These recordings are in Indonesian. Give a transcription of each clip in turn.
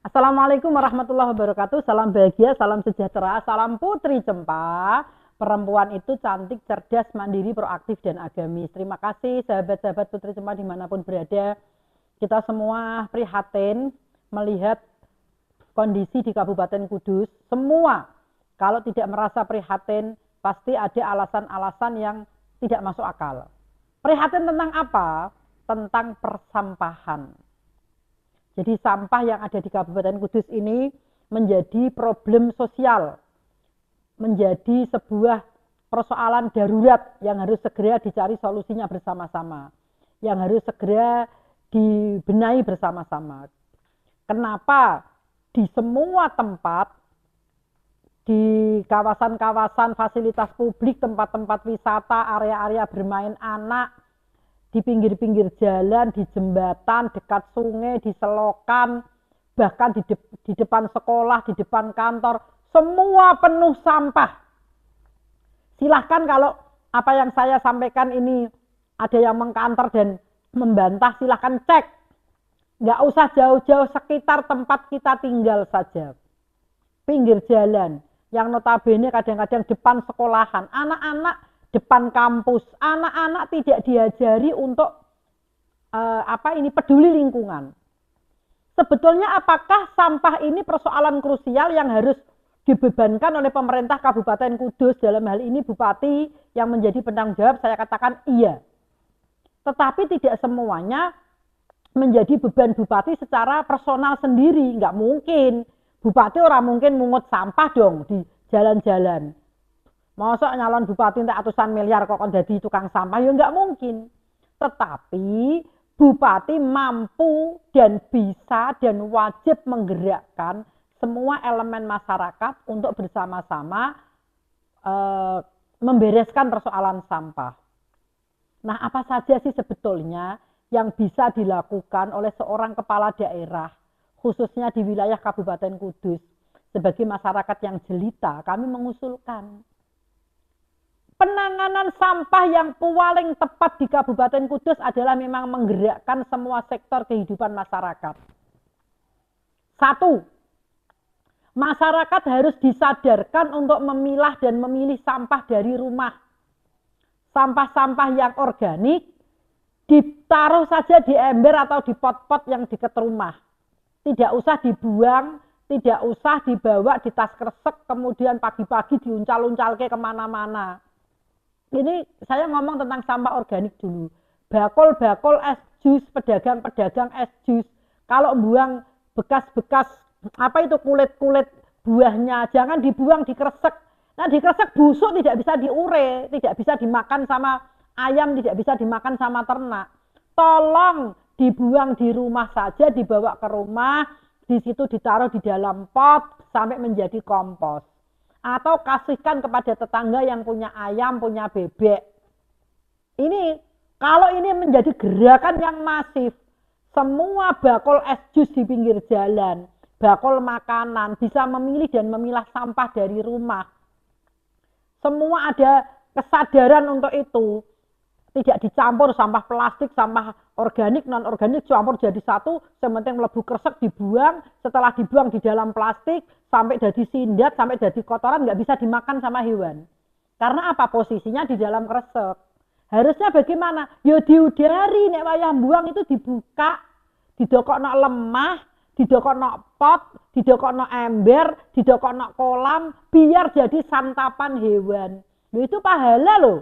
Assalamualaikum warahmatullahi wabarakatuh. Salam bahagia, salam sejahtera, salam putri Cempa. Perempuan itu cantik, cerdas, mandiri, proaktif, dan agamis. Terima kasih sahabat-sahabat putri Cempa dimanapun berada. Kita semua prihatin melihat kondisi di Kabupaten Kudus. Semua kalau tidak merasa prihatin pasti ada alasan-alasan yang tidak masuk akal. Prihatin tentang apa? Tentang persampahan. Jadi sampah yang ada di Kabupaten Kudus ini menjadi problem sosial, menjadi sebuah persoalan darurat yang harus segera dicari solusinya bersama-sama, yang harus segera dibenahi bersama-sama. Kenapa di semua tempat, di kawasan-kawasan fasilitas publik, tempat-tempat wisata, area-area bermain anak, di pinggir-pinggir jalan, di jembatan, dekat sungai, di selokan, bahkan di depan sekolah, di depan kantor, semua penuh sampah. Silahkan kalau apa yang saya sampaikan ini ada yang mengkanter dan membantah, silahkan cek. Nggak usah jauh-jauh, sekitar tempat kita tinggal saja. Pinggir jalan, yang notabene kadang-kadang depan sekolahan, anak-anak depan kampus, anak-anak tidak diajari untuk peduli lingkungan. Sebetulnya apakah sampah ini persoalan krusial yang harus dibebankan oleh pemerintah Kabupaten Kudus, dalam hal ini Bupati yang menjadi penanggung jawab? Saya katakan iya. Tetapi tidak semuanya menjadi beban Bupati secara personal sendiri, nggak mungkin. Bupati orang mungkin mungut sampah dong di jalan-jalan. Masa nyalon bupati entek ratusan miliar kok jadi tukang sampah, ya nggak mungkin. Tetapi bupati mampu dan bisa dan wajib menggerakkan semua elemen masyarakat untuk bersama-sama membereskan persoalan sampah. Nah, apa saja sih sebetulnya yang bisa dilakukan oleh seorang kepala daerah, khususnya di wilayah Kabupaten Kudus? Sebagai masyarakat yang jelita, kami mengusulkan penanganan sampah yang paling tepat di Kabupaten Kudus adalah memang menggerakkan semua sektor kehidupan masyarakat. Satu, masyarakat harus disadarkan untuk memilah dan memilih sampah dari rumah. Sampah-sampah yang organik ditaruh saja di ember atau di pot-pot yang dekat rumah. Tidak usah dibuang, tidak usah dibawa di tas kresek, kemudian pagi-pagi diuncal-uncal ke kemana-mana. Ini saya ngomong tentang sampah organik dulu. Bakul-bakul es jus, pedagang-pedagang es jus. Kalau buang bekas-bekas kulit-kulit buahnya, jangan dibuang di kresek. Nah, di kresek busuk, tidak bisa diure, tidak bisa dimakan sama ayam, tidak bisa dimakan sama ternak. Tolong dibuang di rumah saja, dibawa ke rumah, di situ ditaruh di dalam pot sampai menjadi kompos. Atau kasihkan kepada tetangga yang punya ayam, punya bebek. Ini, kalau ini menjadi gerakan yang masif, semua bakul es jus di pinggir jalan, bakul makanan, bisa memilih dan memilah sampah dari rumah. Semua ada kesadaran untuk itu. Tidak dicampur sampah plastik, sampah organik, non-organik, campur jadi satu, sementing melebu kresek dibuang, setelah dibuang di dalam plastik, sampai jadi sindat, sampai jadi kotoran, nggak bisa dimakan sama hewan. Karena apa? Posisinya di dalam kresek. Harusnya bagaimana? Ya diudari, nek wayah buang itu dibuka, didokokno lemah, didokokno pot, didokokno ember, didokokno kolam, biar jadi santapan hewan. Itu pahala loh.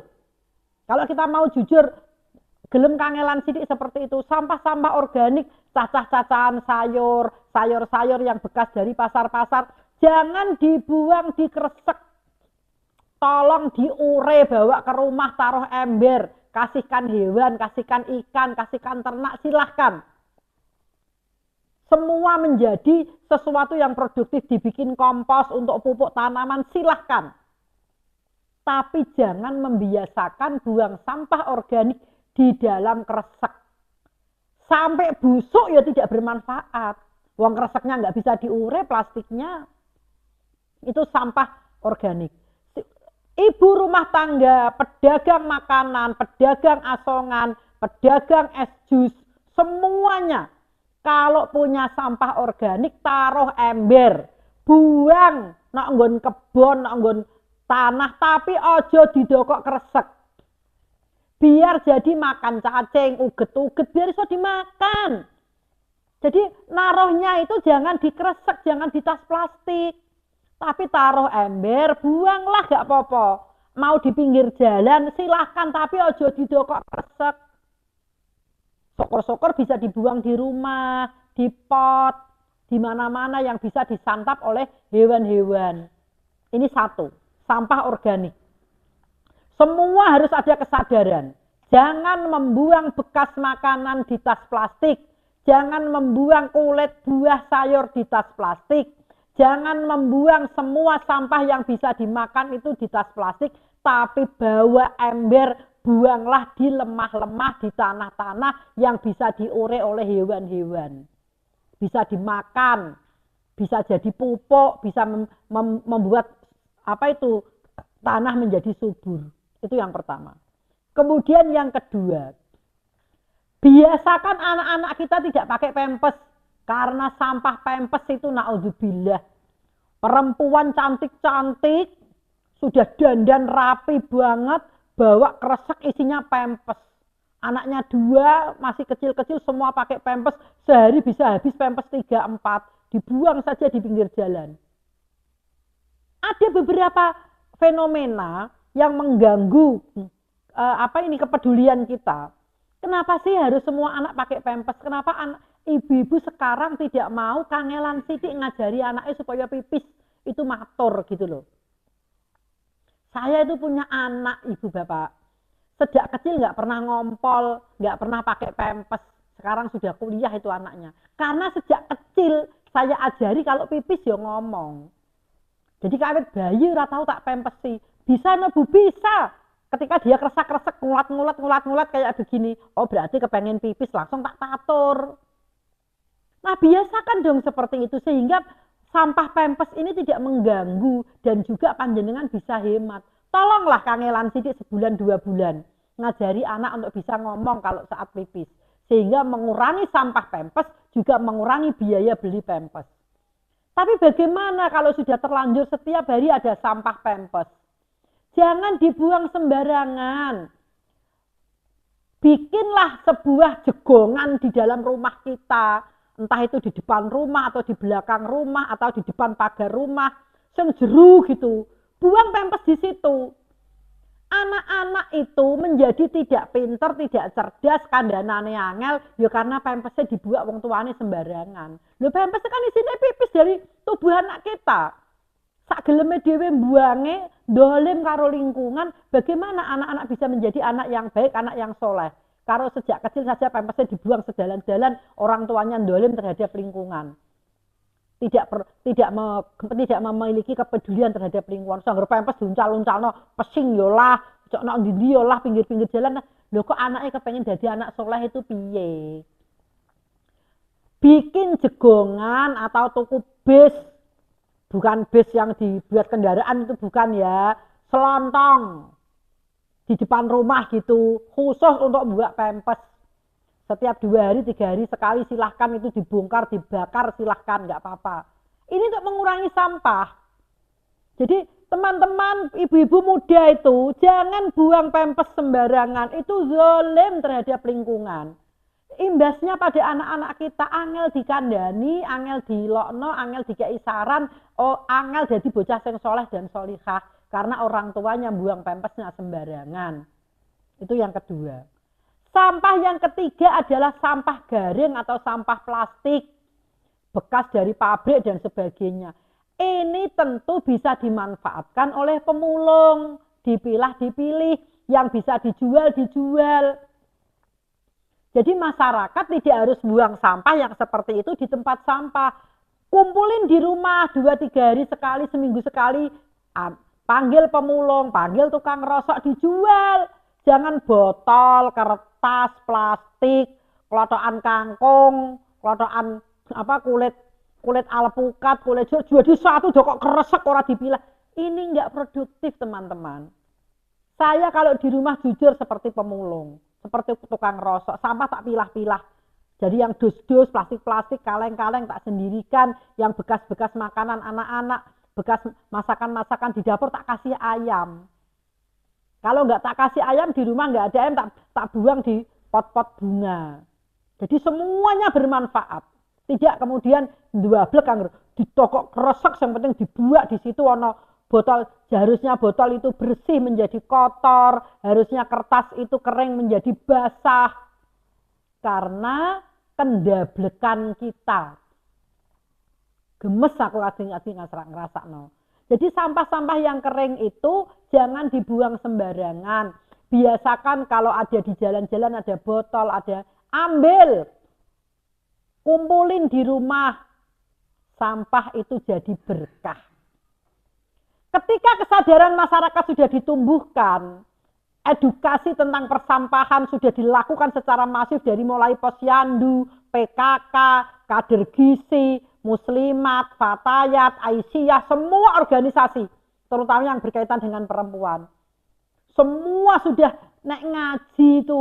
Kalau kita mau jujur, gelem kangelan sidik seperti itu, sampah-sampah organik, cacah-cacahan sayur, sayur-sayur yang bekas dari pasar-pasar, jangan dibuang di kresek. Tolong diure, bawa ke rumah, taruh ember, kasihkan hewan, kasihkan ikan, kasihkan ternak, silahkan. Semua menjadi sesuatu yang produktif, dibikin kompos untuk pupuk tanaman, silahkan. Tapi jangan membiasakan buang sampah organik di dalam kresek. Sampai busuk ya tidak bermanfaat. Wong kreseknya nggak bisa diure, plastiknya. Itu sampah organik. Ibu rumah tangga, pedagang makanan, pedagang asongan, pedagang es jus, semuanya Kalau punya sampah organik, taruh ember, buang nak nggon kebon, nak nggon tanah, tapi ojo didokok kresek. Biar jadi makan cacing, uget-uget, biar bisa dimakan. Jadi naruhnya itu jangan dikresek, jangan di tas plastik. Tapi taruh ember, buanglah gak apa-apa. Mau di pinggir jalan silahkan, tapi ojo didokok kresek. Sokor-sokor bisa dibuang di rumah, di pot, di mana-mana yang bisa disantap oleh hewan-hewan. Ini satu, sampah organik. Semua harus ada kesadaran. Jangan membuang bekas makanan di tas plastik. Jangan membuang kulit buah sayur di tas plastik. Jangan membuang semua sampah yang bisa dimakan itu di tas plastik. Tapi bawa ember, buanglah di lemah-lemah, di tanah-tanah yang bisa diure oleh hewan-hewan. Bisa dimakan, bisa jadi pupuk, bisa membuat tanah menjadi subur. Itu yang pertama. Kemudian yang kedua, biasakan anak-anak kita tidak pakai pempes. Karena sampah pempes itu naudzubillah. Perempuan cantik-cantik, sudah dandan rapi banget, bawa kresek isinya pempes. Anaknya 2, masih kecil-kecil, semua pakai pempes. Sehari bisa habis pempes 3-4. Dibuang saja di pinggir jalan. Ada beberapa fenomena yang mengganggu kepedulian kita. Kenapa sih harus semua anak pakai pempes? Kenapa ibu-ibu sekarang tidak mau kangelan sidik ngajari anaknya supaya pipis itu matur gitu loh. Saya itu punya anak, ibu bapak. Sejak kecil nggak pernah ngompol, nggak pernah pakai pempes. Sekarang sudah kuliah itu anaknya. Karena sejak kecil saya ajari kalau pipis ya ngomong. Jadi kawit bayi ora tahu tak pempesi. Bisa no Bu, bisa. Ketika dia kresek-kresek, ngulat-ngulat kayak begini. Oh berarti kepengen pipis, langsung tak tatur. Nah biasakan dong seperti itu sehingga sampah pempes ini tidak mengganggu dan juga panjenengan bisa hemat. Tolonglah kangelan sidik sebulan 2 bulan. Ngajari anak untuk bisa ngomong kalau saat pipis. Sehingga mengurangi sampah pempes juga mengurangi biaya beli pempes. Tapi bagaimana kalau sudah terlanjur setiap hari ada sampah pempes? Jangan dibuang sembarangan. Bikinlah sebuah jegongan di dalam rumah kita. Entah itu di depan rumah atau di belakang rumah atau di depan pagar rumah. Yang jeru gitu. Buang pempes di situ. Anak-anak itu menjadi tidak pinter, tidak cerdas, kandhanane angel, ya karena pempesnya dibuang wong tuane sembarangan. Lho pempes kan isine pipis dari tubuh anak kita. Sak geleme dhewe mbuange dolim karo lingkungan, bagaimana anak-anak bisa menjadi anak yang baik, anak yang soleh? Kalau sejak kecil saja pempesnya dibuang sejalan-jalan, orang tuanya dolim terhadap lingkungan. Tidak memiliki kepedulian terhadap lingkungan. Sangger pempes diuncal-uncalno, pesing yolah, cok nok ndi yolah pinggir-pinggir jalan. Lho kok anaknya kepengen jadi anak soleh itu piye? Bikin jegongan atau tuku bis. Bukan bis yang dibuat kendaraan itu bukan ya. Selontong. Di depan rumah gitu. Khusus untuk buat pempes. Setiap 2 hari, 3 hari sekali silahkan itu dibongkar, dibakar silahkan, nggak apa-apa. Ini untuk mengurangi sampah. Jadi teman-teman ibu-ibu muda itu jangan buang pempes sembarangan. Itu zalim terhadap lingkungan. Imbasnya pada anak-anak kita angel dikandani, angel dilokno, angel dikei saran, angel jadi bocah sing soleh dan solihah. Karena orang tuanya buang pempesnya sembarangan. Itu yang kedua. Sampah yang ketiga adalah sampah garing atau sampah plastik, bekas dari pabrik dan sebagainya. Ini tentu bisa dimanfaatkan oleh pemulung, dipilah-dipilih, yang bisa dijual. Jadi masyarakat tidak harus buang sampah yang seperti itu di tempat sampah. Kumpulin di rumah 2-3 hari sekali, seminggu sekali, panggil pemulung, panggil tukang rosok, dijual. Jangan botol, kertas, plastik, klotokan kangkung, klotokan kulit alpukat, kulit jadi satu kok keresek ora dipilah. Ini enggak produktif, teman-teman. Saya kalau di rumah jujur seperti pemulung, seperti tukang rosok, sampah tak pilah-pilah. Jadi yang dus-dus, plastik-plastik, kaleng-kaleng tak sendirikan, yang bekas-bekas makanan anak-anak, bekas masakan-masakan di dapur tak kasih ayam. Kalau nggak tak kasih ayam di rumah nggak ada ayam, tak buang di pot-pot bunga. Jadi semuanya bermanfaat. Tidak kemudian dwablek kan ditokok kresek, yang penting dibuat di situ ono botol. Harusnya botol itu bersih menjadi kotor, harusnya kertas itu kering menjadi basah. Karena kendablekan kita. Gemes aku kadang-kadang ngerasa no. Jadi sampah-sampah yang kering itu jangan dibuang sembarangan. Biasakan kalau ada di jalan-jalan ada botol, ada ambil. Kumpulin di rumah. Sampah itu jadi berkah. Ketika kesadaran masyarakat sudah ditumbuhkan, edukasi tentang persampahan sudah dilakukan secara masif dari mulai Posyandu, PKK, Kader Gizi, Muslimat, Fatayat, Aisyah, semua organisasi, terutama yang berkaitan dengan perempuan. Semua sudah nek ngaji itu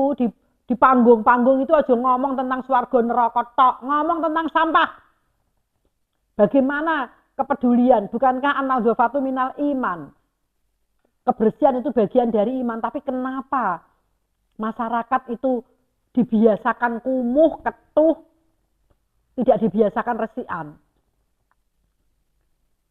di panggung-panggung itu aja ngomong tentang swarga neraka tok, ngomong tentang sampah. Bagaimana kepedulian? Bukankah an-nadzafatu minal iman? Kebersihan itu bagian dari iman, tapi kenapa masyarakat itu dibiasakan kumuh, ketuh, tidak dibiasakan resian?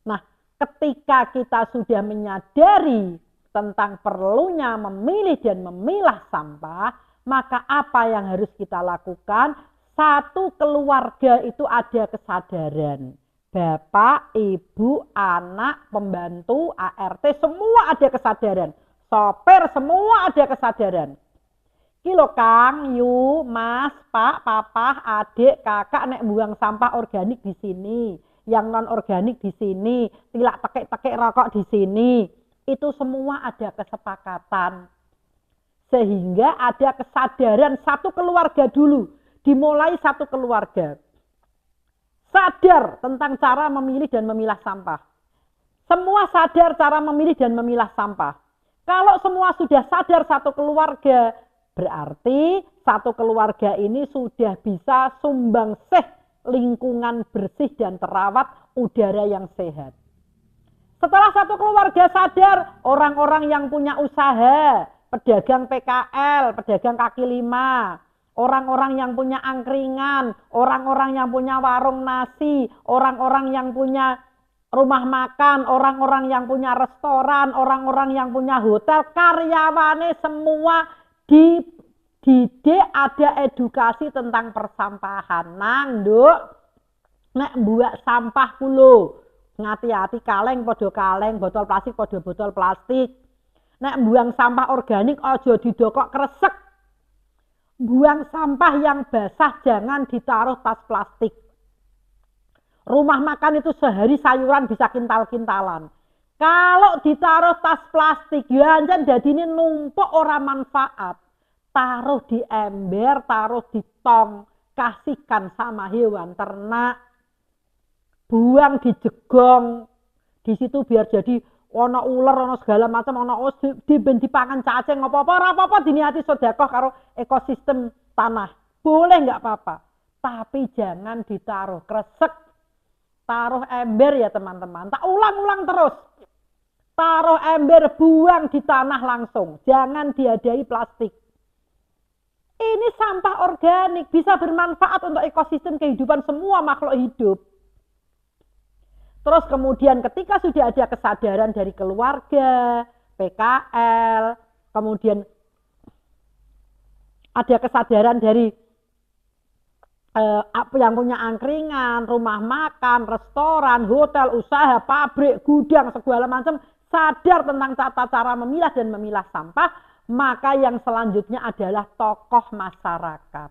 Nah, ketika kita sudah menyadari tentang perlunya memilih dan memilah sampah, maka apa yang harus kita lakukan? Satu keluarga itu ada kesadaran. Bapak, ibu, anak, pembantu, ART, semua ada kesadaran. Sopir, semua ada kesadaran. Kilo Kang, Yu, Mas, Pak, Papa, adik, kakak, nek buang sampah organik di sini. Yang non organik di sini. Tilak tekek-tekek rokok di sini. Itu semua ada kesepakatan. Sehingga ada kesadaran satu keluarga dulu. Dimulai satu keluarga. Sadar tentang cara memilih dan memilah sampah. Semua sadar cara memilih dan memilah sampah. Kalau semua sudah sadar satu keluarga, berarti satu keluarga ini sudah bisa sumbangsih lingkungan bersih dan terawat, udara yang sehat. Setelah satu keluarga sadar, orang-orang yang punya usaha, pedagang PKL, pedagang kaki lima, orang-orang yang punya angkringan, orang-orang yang punya warung nasi, orang-orang yang punya rumah makan, orang-orang yang punya restoran, orang-orang yang punya hotel, karyawannya semua dididik, ada edukasi tentang persampahan. Nang, Nduk, nek buat sampah kulo, ngati-hati kaleng podo kaleng, botol plastik podo botol plastik. Nek buang sampah organik ojo didokok kresek. Buang sampah yang basah jangan ditaruh tas plastik. Rumah makan itu sehari sayuran bisa kintal-kintalan. Kalau ditaruh tas plastik, ya anjan dadine numpuk ora manfaat. Taruh di ember, taruh di tong, kasihkan sama hewan ternak. Buang di jegong. Di situ biar jadi ono ular, ono segala macam, ono dipangan cacing, apa-apa, apa-apa diniati sedekah karo ekosistem tanah. Boleh nggak apa-apa. Tapi jangan ditaruh kresek, taruh ember ya teman-teman. Tak ulang-ulang terus. Taruh ember, buang di tanah langsung. Jangan diadai plastik. Ini sampah organik, bisa bermanfaat untuk ekosistem kehidupan semua makhluk hidup. Terus kemudian ketika sudah ada kesadaran dari keluarga, PKL, kemudian ada kesadaran dari yang punya angkringan, rumah makan, restoran, hotel, usaha, pabrik, gudang, segala macam, sadar tentang tata cara memilah dan memilah sampah, maka yang selanjutnya adalah tokoh masyarakat.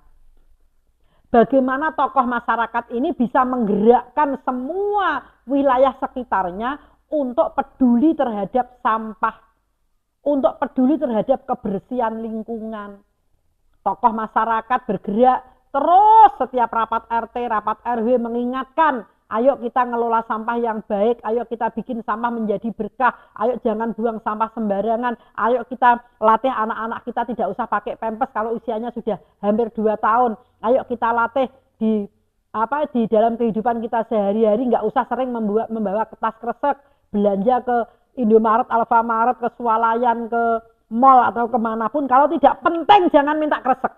Bagaimana tokoh masyarakat ini bisa menggerakkan semua wilayah sekitarnya untuk peduli terhadap sampah, untuk peduli terhadap kebersihan lingkungan. Tokoh masyarakat bergerak terus setiap rapat RT, rapat RW mengingatkan Ayo kita ngelola sampah yang baik, ayo kita bikin sampah menjadi berkah, ayo jangan buang sampah sembarangan, ayo kita latih anak-anak kita tidak usah pakai pampers kalau usianya sudah hampir 2 tahun, ayo kita latih di dalam kehidupan kita sehari-hari nggak usah sering membawa kertas kresek, belanja ke Indomaret, Alfamaret, ke Swalayan, ke mall atau kemanapun, kalau tidak penting jangan minta kresek.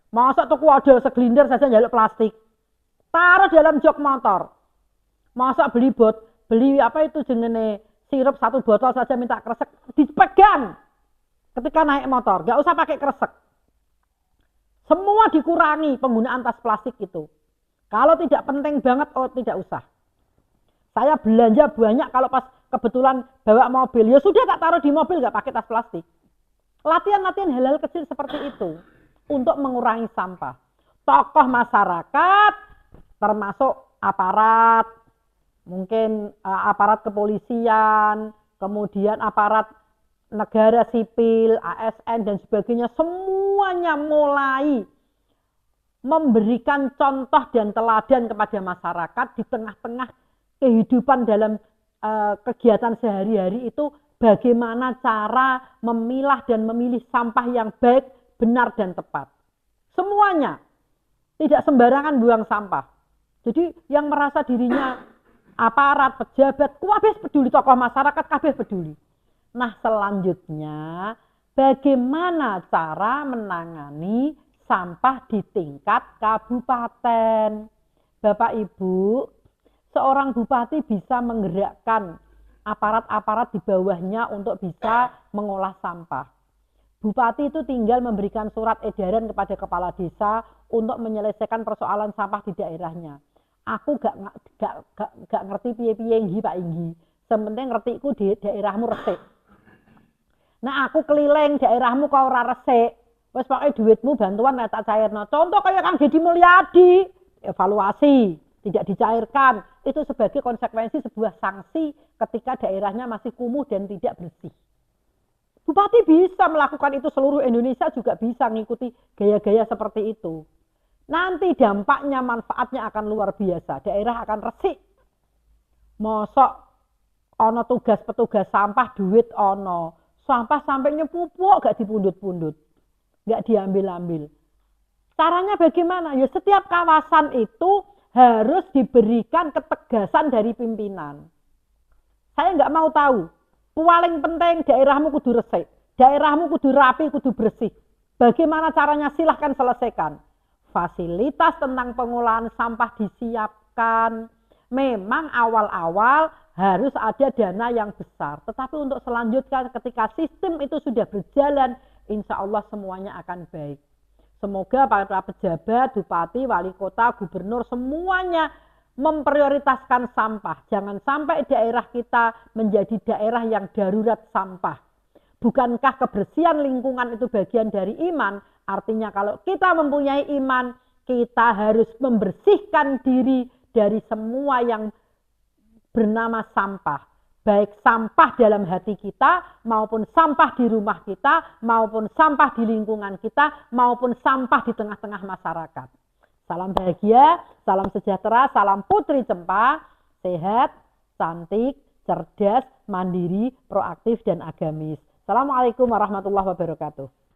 Masa tuku odol segelintir saja njaluk plastik. Taruh dalam jok motor. Masa beli jenenge sirup 1 botol saja minta kresek, dipegang ketika naik motor, nggak usah pakai kresek. Semua dikurangi penggunaan tas plastik itu. Kalau tidak penting banget, tidak usah. Saya belanja banyak kalau pas kebetulan bawa mobil, ya sudah tak taruh di mobil, nggak pakai tas plastik. Latihan-latihan hal-hal kecil seperti itu untuk mengurangi sampah. Tokoh masyarakat, termasuk aparat, mungkin aparat kepolisian, kemudian aparat negara sipil, ASN dan sebagainya, semuanya mulai memberikan contoh dan teladan kepada masyarakat di tengah-tengah kehidupan dalam kegiatan sehari-hari itu, bagaimana cara memilah dan memilih sampah yang baik, benar dan tepat. Semuanya, tidak sembarangan buang sampah. Jadi yang merasa dirinya aparat, pejabat, kabeh peduli, tokoh masyarakat kabeh peduli. Nah selanjutnya, bagaimana cara menangani sampah di tingkat kabupaten? Bapak Ibu, seorang bupati bisa menggerakkan aparat-aparat di bawahnya untuk bisa mengolah sampah. Bupati itu tinggal memberikan surat edaran kepada kepala desa untuk menyelesaikan persoalan sampah di daerahnya. Aku gak ngerti piye-piye Inggi Pak Inggi. Sementing ngertiku di daerahmu resik. Nah aku keliling daerahmu kau ora resik. Wes pokoke duitmu bantuan tak cairno. Contoh kayak Kang Deddy Mulyadi, evaluasi tidak dicairkan. Itu sebagai konsekuensi sebuah sanksi ketika daerahnya masih kumuh dan tidak bersih. Bupati bisa melakukan itu, seluruh Indonesia juga bisa mengikuti gaya-gaya seperti itu. Nanti dampaknya, manfaatnya akan luar biasa. Daerah akan resik. Mosok ono tugas petugas sampah, duit ono. Sampah sampai nyepupuk gak dipundut-pundut. Gak diambil-ambil. Caranya bagaimana? Ya setiap kawasan itu harus diberikan ketegasan dari pimpinan. Saya nggak mau tahu. Paling penting daerahmu kudu resik. Daerahmu kudu rapi, kudu bersih. Bagaimana caranya? Silahkan selesaikan. Fasilitas tentang pengolahan sampah disiapkan. Memang awal-awal harus ada dana yang besar. Tetapi untuk selanjutnya ketika sistem itu sudah berjalan, insya Allah semuanya akan baik. Semoga para pejabat, bupati, wali kota, gubernur semuanya memprioritaskan sampah. Jangan sampai daerah kita menjadi daerah yang darurat sampah. Bukankah kebersihan lingkungan itu bagian dari iman? Artinya kalau kita mempunyai iman, kita harus membersihkan diri dari semua yang bernama sampah. Baik sampah dalam hati kita, maupun sampah di rumah kita, maupun sampah di lingkungan kita, maupun sampah di tengah-tengah masyarakat. Salam bahagia, salam sejahtera, salam Putri Cempa, sehat, cantik, cerdas, mandiri, proaktif, dan agamis. Assalamualaikum warahmatullahi wabarakatuh.